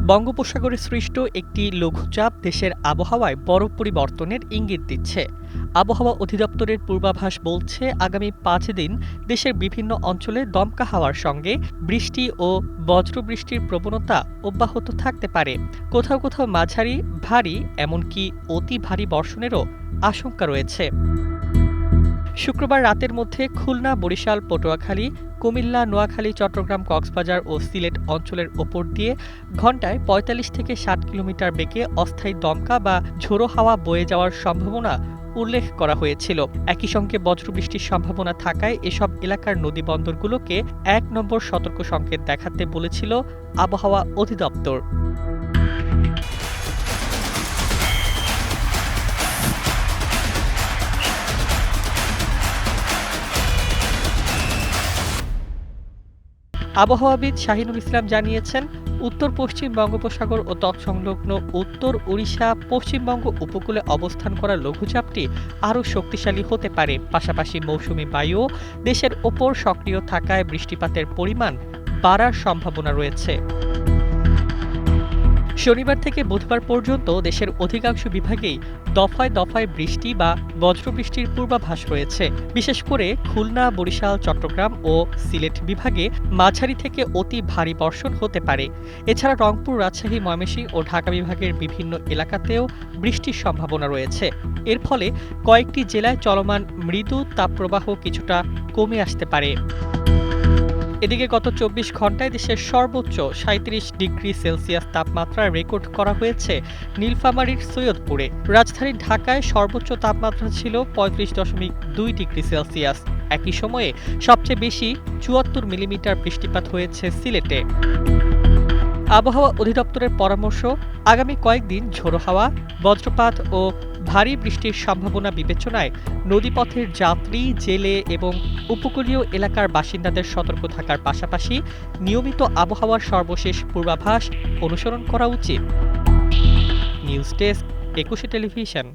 বঙ্গোপসাগরে সৃষ্ট একটি লঘুচাপ দেশের আবহাওয়ায় বড় পরিবর্তনের ইঙ্গিত দিচ্ছে। আবহাওয়া অধিদপ্তরের পূর্বাভাস বলছে, আগামী ৫ দিন দেশের বিভিন্ন অঞ্চলে দমকা হাওয়ার সঙ্গে বৃষ্টি ও বজ্রবৃষ্টির প্রবণতা অব্যাহত থাকতে পারে। কোথাও কোথাও মাঝারি, ভারী, এমনকি অতি ভারী বর্ষণেরও আশঙ্কা রয়েছে। শুক্রবার রাতের মধ্যে খুলনা, বরিশাল, পটুয়াখালী, কুমিল্লা, নোয়াখালী, চট্টগ্রাম, কক্সবাজার ও সিলেট অঞ্চলের ওপর দিয়ে ঘণ্টায় ৪৫ থেকে ৬০ কিলোমিটার বেগে অস্থায়ী দমকা বা ঝোড়ো হাওয়া বয়ে যাওয়ার সম্ভাবনা উল্লেখ করা হয়েছিল। একই সঙ্গে বজ্রবৃষ্টির সম্ভাবনা থাকায় এসব এলাকার নদীবন্দরগুলোকে ১ নম্বর সতর্ক সংকেত দেখাতে বলেছিল আবহাওয়া অধিদপ্তর। আবহাওয়াবিদ শাহিনুল ইসলাম জানিয়েছেন, উত্তর পশ্চিম বঙ্গোপসাগর ও তৎসংলগ্ন উত্তর ওড়িশা, পশ্চিমবঙ্গ উপকূলে অবস্থান করা লঘুচাপটি আরও শক্তিশালী হতে পারে। পাশাপাশি মৌসুমী বায়ুও দেশের ওপর সক্রিয় থাকায় বৃষ্টিপাতের পরিমাণ বাড়ার সম্ভাবনা রয়েছে। শনিবার থেকে বুধবার পর্যন্ত দেশের অধিকাংশ বিভাগেই দফায় দফায় বৃষ্টি বা বজ্রবৃষ্টির পূর্বাভাস রয়েছে। বিশেষ করে খুলনা, বরিশাল, চট্টগ্রাম ও সিলেট বিভাগে মাঝারি থেকে অতি ভারী বর্ষণ হতে পারে। এছাড়া রংপুর, রাজশাহী, ময়মনসিংহ ও ঢাকা বিভাগের বিভিন্ন এলাকাতেও বৃষ্টির সম্ভাবনা রয়েছে। এর ফলে কয়েকটি জেলায় চলমান মৃদু তাপপ্রবাহ কিছুটা কমে আসতে পারে। এদিকে গত ২৪ ঘণ্টায় দেশের সর্বোচ্চ ৩৭ ডিগ্রি সেলসিয়াস তাপমাত্রা রেকর্ড করা হয়েছে নীলফামারীর সৈয়দপুরে। রাজধানী ঢাকায় সর্বোচ্চ তাপমাত্রা ছিল ৩৫.২ ডিগ্রি সেলসিয়াস। একই সময়ে সবচেয়ে বেশি ৭৪ মিলিমিটার বৃষ্টিপাত হয়েছে সিলেটে। আবহাওয়া অধিদপ্তরের পরামর্শ, আগামী কয়েকদিন ঝোড়ো হাওয়া, বজ্রপাত ও ভারী বৃষ্টির সম্ভাবনা বিবেচনায় নদীপথের যাত্রী, জেলে এবং উপকূলীয় এলাকার বাসিন্দাদের সতর্ক থাকার পাশাপাশি নিয়মিত আবহাওয়ার সর্বশেষ পূর্বাভাস অনুসরণ করা উচিত। News desk, ২১ television.